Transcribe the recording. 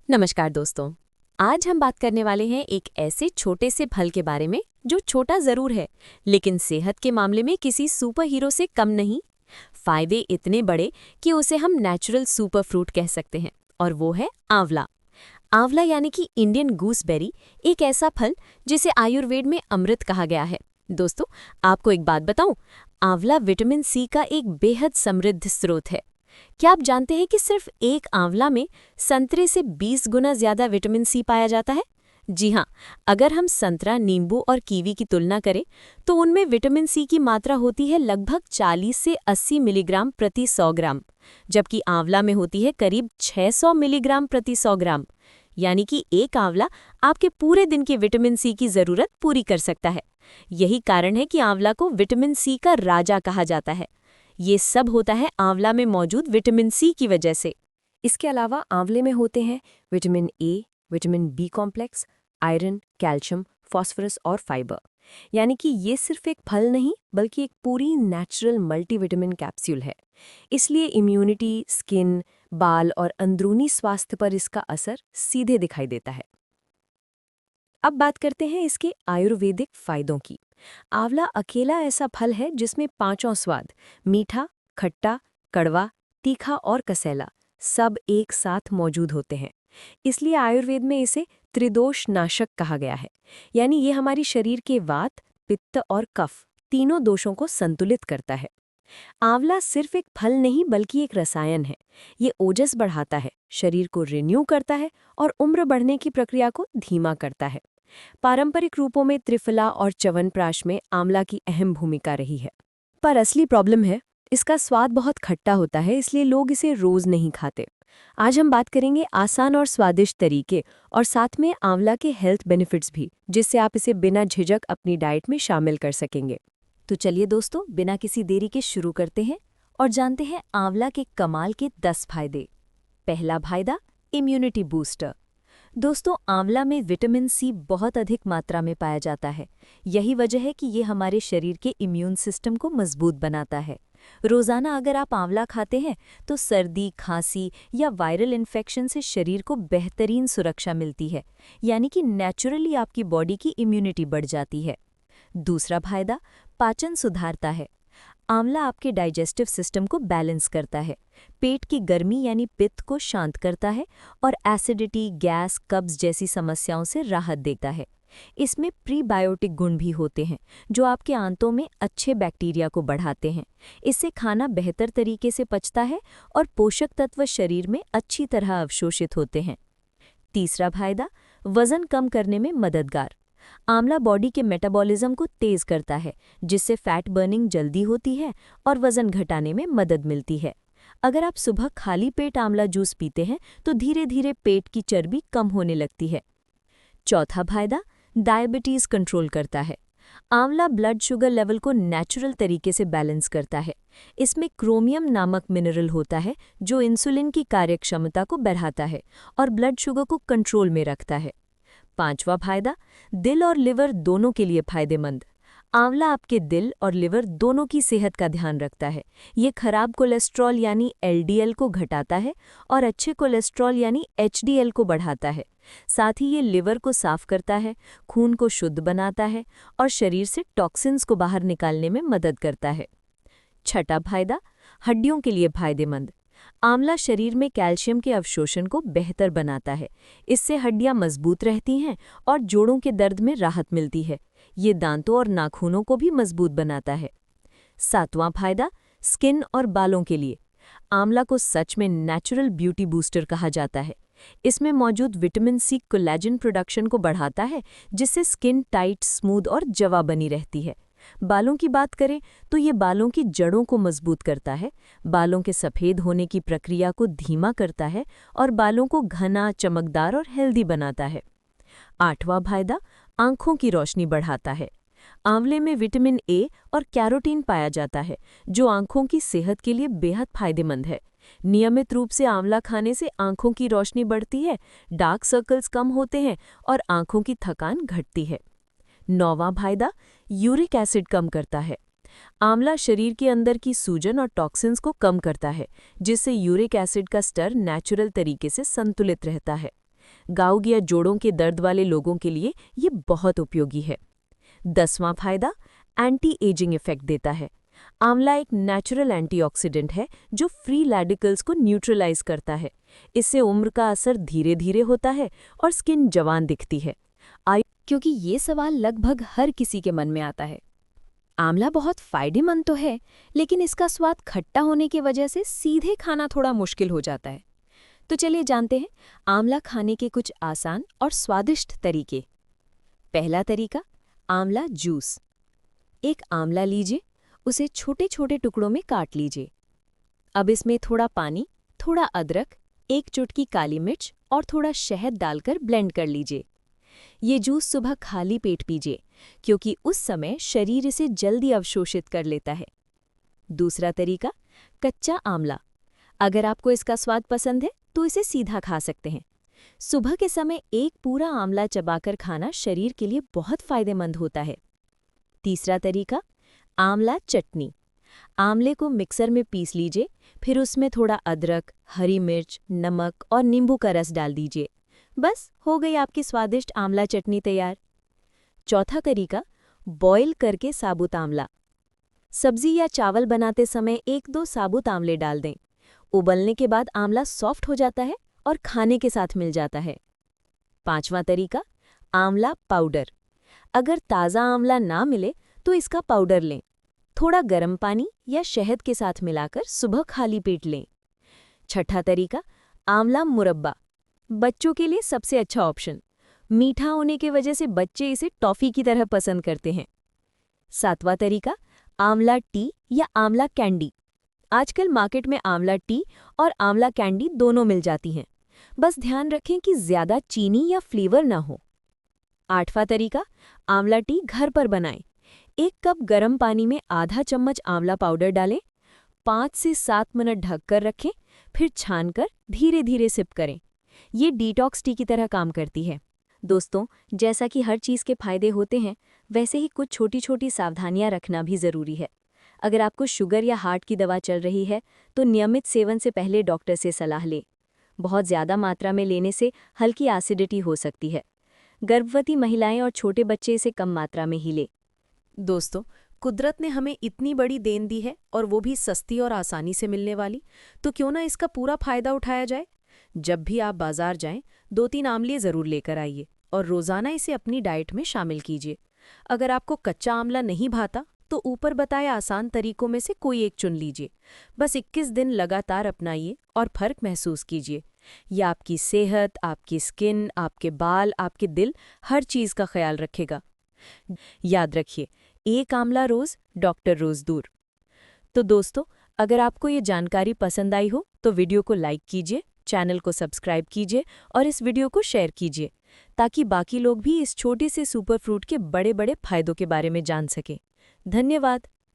नमस्कार दोस्तों। आज हम बात करने वाले हैं एक ऐसे छोटे से फल के बारे में जो छोटा जरूर है लेकिन सेहत के मामले में किसी सुपर हीरो से कम नहीं। फायदे इतने बड़े कि उसे हम नेचुरल सुपर फ्रूट कह सकते हैं और वो है आंवला। आंवला यानी कि इंडियन गूसबेरी, एक ऐसा फल जिसे आयुर्वेद में अमृत कहा गया है। दोस्तों, आपको एक बात बताऊं, आंवला विटामिन सी का एक बेहद समृद्ध स्रोत है। क्या आप जानते हैं कि सिर्फ एक आंवला में संतरे से 20 गुना ज्यादा विटामिन सी पाया जाता है? जी हाँ, अगर हम संतरा, नींबू और कीवी की तुलना करें तो उनमें विटामिन सी की मात्रा होती है लगभग 40 से 80 मिलीग्राम प्रति 100 ग्राम, जबकि आंवला में होती है करीब 600 मिलीग्राम प्रति 100 ग्राम। यानी कि एक आंवला आपके पूरे दिन की विटामिन सी की जरूरत पूरी कर सकता है। यही कारण है कि आंवला को विटामिन सी का राजा कहा जाता है। ये सब होता है आंवला में मौजूद विटामिन सी की वजह से। इसके अलावा आंवले में होते हैं vitamin A, vitamin B complex, iron, calcium, phosphorus और फाइबर। यानी कि ये सिर्फ एक फल नहीं बल्कि एक पूरी नेचुरल मल्टीविटामिन कैप्सूल है। इसलिए इम्यूनिटी, स्किन, बाल और अंदरूनी स्वास्थ्य पर इसका असर सीधे दिखाई देता है। अब बात करते हैं इसके आयुर्वेदिक फायदों की। आंवला अकेला ऐसा फल है जिसमें पांचों स्वाद, मीठा, खट्टा, कड़वा, तीखा और कसैला, सब एक साथ मौजूद होते हैं। इसलिए आयुर्वेद में इसे त्रिदोष नाशक कहा गया है। यानी ये हमारी शरीर के वात, पित्त और कफ तीनों दोषों को संतुलित करता है। आंवला सिर्फ एक फल नहीं बल्कि एक रसायन है। ये ओजस बढ़ाता है, शरीर को रिन्यू करता है और उम्र बढ़ने की प्रक्रिया को धीमा करता है। पारंपरिक रूपों में त्रिफला और च्यवनप्राश में आंवला की अहम भूमिका रही है। पर असली प्रॉब्लम है, इसका स्वाद बहुत खट्टा होता है, इसलिए लोग इसे रोज नहीं खाते। आज हम बात करेंगे आसान और स्वादिष्ट तरीके और साथ में आंवला के हेल्थ बेनिफिट्स भी, जिससे आप इसे बिना झिझक अपनी डाइट में शामिल कर सकेंगे। तो चलिए दोस्तों, बिना किसी देरी के शुरू करते हैं और जानते हैं आंवला के कमाल के 10 फायदे। पहला फायदा, इम्यूनिटी बूस्टर। दोस्तों, आंवला में विटामिन सी बहुत अधिक मात्रा में पाया जाता है। यही वजह है कि ये हमारे शरीर के इम्यून सिस्टम को मजबूत बनाता है। रोजाना अगर आप आंवला खाते हैं तो सर्दी, खांसी या वायरल इन्फेक्शन से शरीर को बेहतरीन सुरक्षा मिलती है। यानी कि नेचुरली आपकी बॉडी की इम्यूनिटी बढ़ जाती है। दूसरा फायदा, पाचन सुधारता है। आंवला आपके डाइजेस्टिव सिस्टम को बैलेंस करता है, पेट की गर्मी यानी पित्त को शांत करता है और एसिडिटी, गैस, कब्ज जैसी समस्याओं से राहत देता है। इसमें प्रीबायोटिक गुण भी होते हैं जो आपके आंतों में अच्छे बैक्टीरिया को बढ़ाते हैं। इससे खाना बेहतर तरीके से पचता है और पोषक तत्व शरीर में अच्छी तरह अवशोषित होते हैं। तीसरा फायदा, वजन कम करने में मददगार। आंवला बॉडी के मेटाबॉलिज्म को तेज करता है, जिससे फैट बर्निंग जल्दी होती है और वजन घटाने में मदद मिलती है। अगर आप सुबह खाली पेट आंवला जूस पीते हैं तो धीरे धीरे पेट की चर्बी कम होने लगती है। चौथा फायदा, डायबिटीज कंट्रोल करता है। आंवला ब्लड शुगर लेवल को नेचुरल तरीके से बैलेंस करता है। इसमें क्रोमियम नामक मिनरल होता है जो इंसुलिन की कार्यक्षमता को बढ़ाता है और ब्लड शुगर को कंट्रोल में रखता है। पांचवा फायदा, दिल और लिवर दोनों के लिए फायदेमंद। आंवला आपके दिल और लिवर दोनों की सेहत का ध्यान रखता है। ये खराब कोलेस्ट्रॉल यानी एलडीएल को घटाता है और अच्छे कोलेस्ट्रॉल यानी एचडीएल को बढ़ाता है। साथ ही ये लिवर को साफ करता है, खून को शुद्ध बनाता है और शरीर से टॉक्सिन्स को बाहर निकालने में मदद करता है। छठा फायदा, हड्डियों के लिए फायदेमंद। आंवला शरीर में कैल्शियम के अवशोषण को बेहतर बनाता है। इससे हड्डियां मजबूत रहती हैं और जोड़ों के दर्द में राहत मिलती है। ये दांतों और नाखूनों को भी मजबूत बनाता है। सातवां फायदा, स्किन और बालों के लिए। आंवला को सच में नेचुरल ब्यूटी बूस्टर कहा जाता है। इसमें मौजूद विटामिन सी कोलेजन प्रोडक्शन को बढ़ाता है, जिससे स्किन टाइट, स्मूथ और जवा बनी रहती है। बालों की बात करें तो ये बालों की जड़ों को मजबूत करता है, बालों के सफ़ेद होने की प्रक्रिया को धीमा करता है और बालों को घना, चमकदार और हेल्दी बनाता है। आठवां फायदा, आंखों की रोशनी बढ़ाता है। आंवले में विटामिन ए और कैरोटीन पाया जाता है जो आंखों की सेहत के लिए बेहद फायदेमंद है। नियमित रूप से आंवला खाने से आंखों की रोशनी बढ़ती है, डार्क सर्कल्स कम होते हैं और आंखों की थकान घटती है। नौवां फायदा, यूरिक एसिड कम करता है। आंवला शरीर के अंदर की सूजन और टॉक्सिन्स को कम करता है, जिससे यूरिक एसिड का स्तर नेचुरल तरीके से संतुलित रहता है। गाउग या जोड़ों के दर्द वाले लोगों के लिए ये बहुत उपयोगी है। 10वां फायदा एंटी एजिंग इफेक्ट देता है। आंवला एक नेचुरल एंटीऑक्सीडेंट है जो फ्री रेडिकल्स को न्यूट्रलाइज करता है। इससे उम्र का असर धीरे धीरे होता है और स्किन जवान दिखती है। क्योंकि ये सवाल लगभग हर किसी के मन में आता है। आंवला बहुत फायदेमंद तो है, लेकिन इसका स्वाद खट्टा होने की वजह से सीधे खाना थोड़ा मुश्किल हो जाता है। तो चलिए जानते हैं आंवला खाने के कुछ आसान और स्वादिष्ट तरीके। पहला तरीका, आंवला जूस। एक आंवला लीजिए, उसे छोटे छोटे टुकड़ों में काट लीजिए। अब इसमें थोड़ा पानी, थोड़ा अदरक, 1 चुटकी काली मिर्च और थोड़ा शहद डालकर ब्लेंड कर लीजिए। ये जूस सुबह खाली पेट पीजिए, क्योंकि उस समय शरीर इसे जल्दी अवशोषित कर लेता है। दूसरा तरीका, कच्चा आंवला। अगर आपको इसका स्वाद पसंद है तो इसे सीधा खा सकते हैं। सुबह के समय एक पूरा आंवला चबाकर खाना शरीर के लिए बहुत फायदेमंद होता है। तीसरा तरीका, आंवला चटनी। आंवले को मिक्सर में पीस लीजिए, फिर उसमें थोड़ा अदरक, हरी मिर्च, नमक और नींबू का रस डाल दीजिए। बस हो गई आपकी स्वादिष्ट आंवला चटनी तैयार। चौथा तरीका, बॉयल करके साबुत आंवला। सब्जी या चावल बनाते समय 1-2 साबुत आंवले डाल दें। उबलने के बाद आंवला सॉफ्ट हो जाता है और खाने के साथ मिल जाता है। पांचवा तरीका, आंवला पाउडर। अगर ताज़ा आंवला ना मिले तो इसका पाउडर लें। थोड़ा गर्म पानी या शहद के साथ मिलाकर सुबह खाली पेट लें। छठा तरीका, आंवला मुरब्बा। बच्चों के लिए सबसे अच्छा ऑप्शन। मीठा होने की वजह से बच्चे इसे टॉफ़ी की तरह पसंद करते हैं। सातवां तरीका, आंवला टी या आंवला कैंडी। आजकल मार्केट में आंवला टी और आंवला कैंडी दोनों मिल जाती हैं। बस ध्यान रखें कि ज़्यादा चीनी या फ्लेवर ना हो। आठवां तरीका, आंवला टी घर पर बनाएं। 1 कप गर्म पानी में आधा चम्मच आंवला पाउडर डालें, 5 से 7 मिनट ढककर रखें, फिर छानकर धीरे धीरे सिप करें। ये डिटॉक्स टी की तरह काम करती है। दोस्तों, जैसा कि हर चीज़ के फायदे होते हैं, वैसे ही कुछ छोटी छोटी सावधानियां रखना भी ज़रूरी है। अगर आपको शुगर या हार्ट की दवा चल रही है तो नियमित सेवन से पहले डॉक्टर से सलाह लें। बहुत ज़्यादा मात्रा में लेने से हल्की एसिडिटी हो सकती है। गर्भवती महिलाएं और छोटे बच्चे इसे कम मात्रा में ही लें। दोस्तों, कुदरत ने हमें इतनी बड़ी देन दी है और वो भी सस्ती और आसानी से मिलने वाली, तो क्यों ना इसका पूरा फायदा उठाया जाए। जब भी आप बाजार जाएं, 2-3 आंवले ज़रूर लेकर आइए और रोज़ाना इसे अपनी डाइट में शामिल कीजिए। अगर आपको कच्चा आंवला नहीं भाता तो ऊपर बताए आसान तरीकों में से कोई एक चुन लीजिए। बस 21 दिन लगातार अपनाइए और फर्क महसूस कीजिए। यह आपकी सेहत, आपकी स्किन, आपके बाल, आपके दिल, हर चीज़ का ख्याल रखेगा। याद रखिए, एक आंवला रोज़, डॉक्टर रोज़ दूर। तो दोस्तों, अगर आपको ये जानकारी पसंद आई हो तो वीडियो को लाइक कीजिए, चैनल को सब्सक्राइब कीजिए और इस वीडियो को शेयर कीजिए, ताकि बाकी लोग भी इस छोटे से सुपर फ्रूट के बड़े बड़े फायदों के बारे में जान सकें। धन्यवाद।